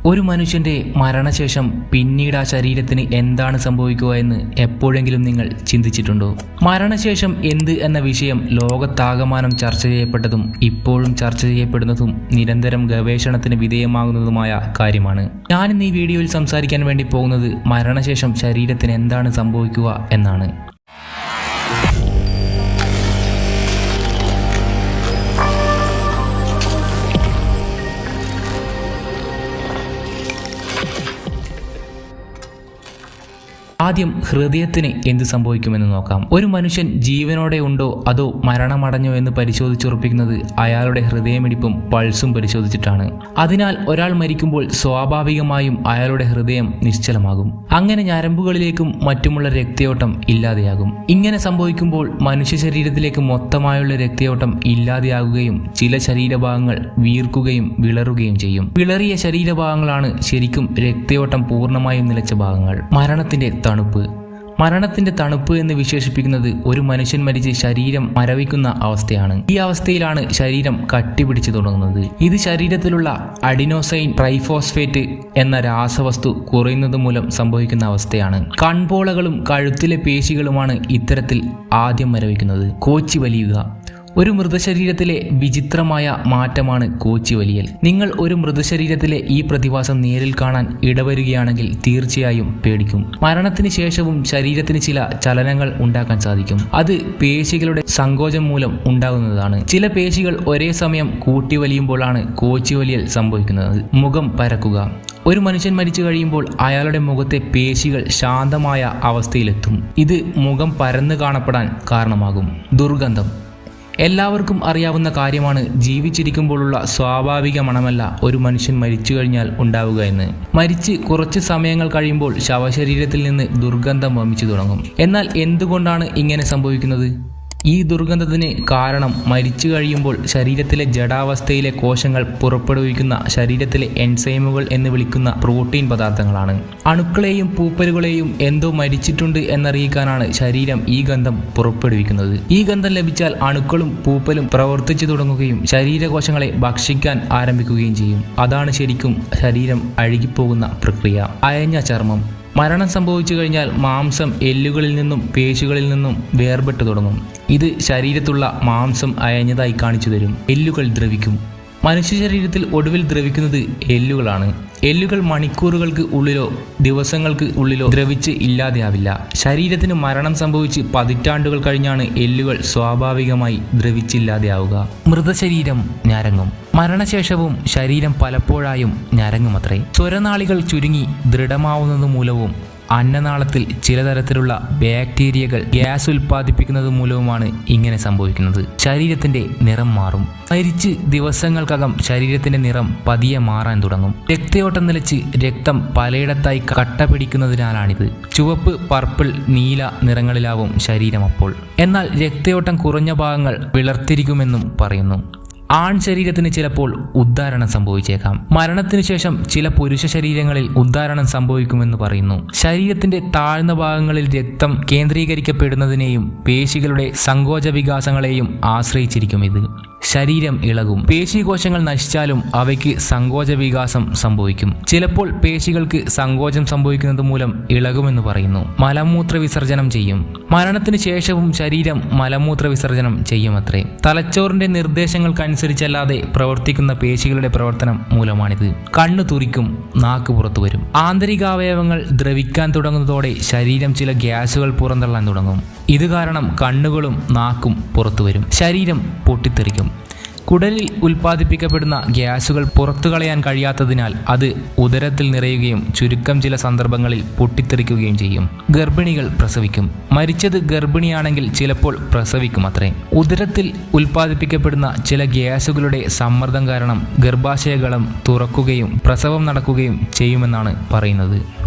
ഒരു മനുഷ്യന്റെ മരണശേഷം പിന്നീട് ആ ശരീരത്തിന് എന്താണ് സംഭവിക്കുക എന്ന് എപ്പോഴെങ്കിലും നിങ്ങൾ ചിന്തിച്ചിട്ടുണ്ടോ? മരണശേഷം എന്ത് എന്ന വിഷയം ലോകത്താകമാനം ചർച്ച ചെയ്യപ്പെട്ടതും ഇപ്പോഴും ചർച്ച ചെയ്യപ്പെടുന്നതും നിരന്തരം ഗവേഷണത്തിന് വിധേയമാകുന്നതുമായ കാര്യമാണ്. ഞാനിന്ന് ഈ വീഡിയോയിൽ സംസാരിക്കാൻ വേണ്ടി പോകുന്നത് മരണശേഷം ശരീരത്തിന് എന്താണ് സംഭവിക്കുക എന്നാണ്. ആദ്യം ഹൃദയത്തിന് എന്ത് സംഭവിക്കുമെന്ന് നോക്കാം. ഒരു മനുഷ്യൻ ജീവനോടെ ഉണ്ടോ അതോ മരണമടഞ്ഞോ എന്ന് പരിശോധിച്ചുറപ്പിക്കുന്നത് അയാളുടെ ഹൃദയമിടിപ്പും പൾസും പരിശോധിച്ചിട്ടാണ്. അതിനാൽ ഒരാൾ മരിക്കുമ്പോൾ സ്വാഭാവികമായും അയാളുടെ ഹൃദയം നിശ്ചലമാകും. അങ്ങനെ ഞരമ്പുകളിലേക്കും മറ്റുമുള്ള രക്തയോട്ടം ഇല്ലാതെയാകും. ഇങ്ങനെ സംഭവിക്കുമ്പോൾ മനുഷ്യ ശരീരത്തിലേക്ക് മൊത്തമായുള്ള രക്തയോട്ടം ഇല്ലാതെയാകുകയും ചില ശരീരഭാഗങ്ങൾ വീർക്കുകയും വിളറുകയും ചെയ്യും. വിളറിയ ശരീരഭാഗങ്ങളാണ് ശരിക്കും രക്തയോട്ടം പൂർണ്ണമായും നിലച്ച ഭാഗങ്ങൾ. മരണത്തിന്റെ തണുപ്പ് എന്ന് വിശേഷിപ്പിക്കുന്നത് ഒരു മനുഷ്യൻ മരിച്ച് ശരീരം മരവിക്കുന്ന അവസ്ഥയാണ്. ഈ അവസ്ഥയിലാണ് ശരീരം കട്ടിപിടിച്ചു തുടങ്ങുന്നത്. ഇത് ശരീരത്തിലുള്ള അഡിനോസൈൻ ട്രൈഫോസ്ഫേറ്റ് എന്ന രാസവസ്തു കുറയുന്നത് മൂലം സംഭവിക്കുന്ന അവസ്ഥയാണ്. കൺപോളകളും കഴുത്തിലെ പേശികളുമാണ് ഇത്തരത്തിൽ ആദ്യം മരവിക്കുന്നത്. കോച്ചി വലിയുക ഒരു മൃതശരീരത്തിലെ വിചിത്രമായ മാറ്റമാണ് കോച്ചി വലിയൽ. നിങ്ങൾ ഒരു മൃതശരീരത്തിലെ ഈ പ്രതിഭാസം നേരിൽ കാണാൻ ഇടവരുകയാണെങ്കിൽ തീർച്ചയായും പേടിക്കും. മരണത്തിന് ശേഷവും ശരീരത്തിന് ചില ചലനങ്ങൾ ഉണ്ടാക്കാൻ സാധിക്കും. അത് പേശികളുടെ സങ്കോചം മൂലം ഉണ്ടാകുന്നതാണ്. ചില പേശികൾ ഒരേ സമയം കൂട്ടി വലിയുമ്പോഴാണ് കോച്ചി വലിയൽ സംഭവിക്കുന്നത്. മുഖം പരക്കുക ഒരു മനുഷ്യൻ മരിച്ചു കഴിയുമ്പോൾ അയാളുടെ മുഖത്തെ പേശികൾ ശാന്തമായ അവസ്ഥയിലെത്തും. ഇത് മുഖം പരന്നു കാണപ്പെടാൻ കാരണമാകും. ദുർഗന്ധം എല്ലാവർക്കും അറിയാവുന്ന കാര്യമാണ്. ജീവിച്ചിരിക്കുമ്പോഴുള്ള സ്വാഭാവിക മണമല്ല ഒരു മനുഷ്യൻ മരിച്ചു കഴിഞ്ഞാൽ ഉണ്ടാവുക എന്ന്. മരിച്ച് കുറച്ച് സമയങ്ങൾ കഴിയുമ്പോൾ ശവശരീരത്തിൽ നിന്ന് ദുർഗന്ധം വമിച്ചു തുടങ്ങും. എന്നാൽ എന്തുകൊണ്ടാണ് ഇങ്ങനെ സംഭവിക്കുന്നത്? ഈ ദുർഗന്ധത്തിന് കാരണം മരിച്ചു കഴിയുമ്പോൾ ശരീരത്തിലെ ജഡാവസ്ഥയിലെ കോശങ്ങൾ പുറപ്പെടുവിക്കുന്ന ശരീരത്തിലെ എൻസൈമുകൾ എന്ന് വിളിക്കുന്ന പ്രോട്ടീൻ പദാർത്ഥങ്ങളാണ്. അണുക്കളെയും പൂപ്പലുകളെയും എന്തോ മരിച്ചിട്ടുണ്ട് എന്നറിയിക്കാനാണ് ശരീരം ഈ ഗന്ധം പുറപ്പെടുവിക്കുന്നത്. ഈ ഗന്ധം ലഭിച്ചാൽ അണുക്കളും പൂപ്പലും പ്രവർത്തിച്ചു തുടങ്ങുകയും ശരീരകോശങ്ങളെ ഭക്ഷിക്കാൻ ആരംഭിക്കുകയും ചെയ്യും. അതാണ് ശരിക്കും ശരീരം അഴുകിപ്പോകുന്ന പ്രക്രിയ. അയഞ്ഞ ചർമ്മം മരണം സംഭവിച്ചു കഴിഞ്ഞാൽ മാംസം എല്ലുകളിൽ നിന്നും പേശികളിൽ നിന്നും വേർപെട്ടു തുടങ്ങും. ഇത് ശരീരത്തുള്ള മാംസം അയഞ്ഞതായി കാണിച്ചു തരും. എല്ലുകൾ ദ്രവിക്കും. മനുഷ്യ ശരീരത്തിൽ ഒടുവിൽ ദ്രവിക്കുന്നത് എല്ലുകളാണ്. എല്ലുകൾ മണിക്കൂറുകൾക്ക് ഉള്ളിലോ ദിവസങ്ങൾക്ക് ഉള്ളിലോ ദ്രവിച്ച് ഇല്ലാതെയാവില്ല. ശരീരത്തിന് മരണം സംഭവിച്ച് പതിറ്റാണ്ടുകൾ കഴിഞ്ഞാണ് എല്ലുകൾ സ്വാഭാവികമായി ദ്രവിച്ചില്ലാതെയാവുക. മൃതശരീരം ഞരങ്ങും. മരണശേഷവും ശരീരം പലപ്പോഴായും ഞരങ്ങുമത്രേ. സ്വരനാളികൾ ചുരുങ്ങി ദൃഢമാവുന്നത് മൂലവും അന്നനാളത്തിൽ ചിലതരത്തിലുള്ള ബാക്ടീരിയകൾ ഗ്യാസ് ഉൽപ്പാദിപ്പിക്കുന്നത് മൂലവുമാണ് ഇങ്ങനെ സംഭവിക്കുന്നത്. ശരീരത്തിന്റെ നിറം മാറും. മരിച്ച് ദിവസങ്ങൾക്കകം ശരീരത്തിന്റെ നിറം പതിയെ മാറാൻ തുടങ്ങും. രക്തയോട്ടം നിലച്ച് രക്തം പലയിടത്തായി കട്ട പിടിക്കുന്നതിനാലാണിത്. ചുവപ്പ്, പർപ്പിൾ, നീല നിറങ്ങളിലാവും ശരീരം അപ്പോൾ. എന്നാൽ രക്തയോട്ടം കുറഞ്ഞ ഭാഗങ്ങൾ വിളർത്തിരിക്കുമെന്നും പറയുന്നു. ആൺ ശരീരത്തിന് ചിലപ്പോൾ ഉദ്ധാരണം സംഭവിച്ചേക്കാം. മരണത്തിനു ശേഷം ചില പുരുഷ ശരീരങ്ങളിൽ ഉദ്ധാരണം സംഭവിക്കുമെന്ന് പറയുന്നു. ശരീരത്തിന്റെ താഴ്ന്ന ഭാഗങ്ങളിൽ രക്തം കേന്ദ്രീകരിക്കപ്പെടുന്നതിനെയും പേശികളുടെ സങ്കോച വികാസങ്ങളെയും ആശ്രയിച്ചിരിക്കും ഇത്. ശരീരം ഇളകും. പേശികോശങ്ങൾ നശിച്ചാലും അവയ്ക്ക് സങ്കോച വികാസം സംഭവിക്കും. ചിലപ്പോൾ പേശികൾക്ക് സങ്കോചം സംഭവിക്കുന്നത് മൂലം ഇളകുമെന്ന് പറയുന്നു. മലമൂത്ര വിസർജനം ചെയ്യും. മരണത്തിന് ശേഷവും ശരീരം മലമൂത്ര വിസർജനം ചെയ്യുമത്രേ. തലച്ചോറിന്റെ നിർദ്ദേശങ്ങൾക്കനുസരിച്ചല്ലാതെ പ്രവർത്തിക്കുന്ന പേശികളുടെ പ്രവർത്തനം മൂലമാണിത്. കണ്ണു തുറിക്കും. നാക്ക് പുറത്തു വരും. ആന്തരികാവയവങ്ങൾ ദ്രവിക്കാൻ തുടങ്ങുന്നതോടെ ശരീരം ചില ഗ്യാസുകൾ പുറന്തള്ളാൻ തുടങ്ങും. ഇത് കാരണം കണ്ണുകളും നാക്കും പുറത്തു വരും. ശരീരം പൊട്ടിത്തെറിക്കും. കുടലിൽ ഉൽപ്പാദിപ്പിക്കപ്പെടുന്ന ഗ്യാസുകൾ പുറത്തു കളയാൻ കഴിയാത്തതിനാൽ അത് ഉദരത്തിൽ നിറയുകയും ചുരുക്കം ചില സന്ദർഭങ്ങളിൽ പൊട്ടിത്തെറിക്കുകയും ചെയ്യും. ഗർഭിണികൾ പ്രസവിക്കും. മരിച്ചത് ഗർഭിണിയാണെങ്കിൽ ചിലപ്പോൾ പ്രസവിക്കും അത്രേ. ഉദരത്തിൽ ഉൽപ്പാദിപ്പിക്കപ്പെടുന്ന ചില ഗ്യാസുകളുടെ സമ്മർദ്ദം കാരണം ഗർഭാശയകളം തുറക്കുകയും പ്രസവം നടക്കുകയും ചെയ്യുമെന്നാണ് പറയുന്നത്.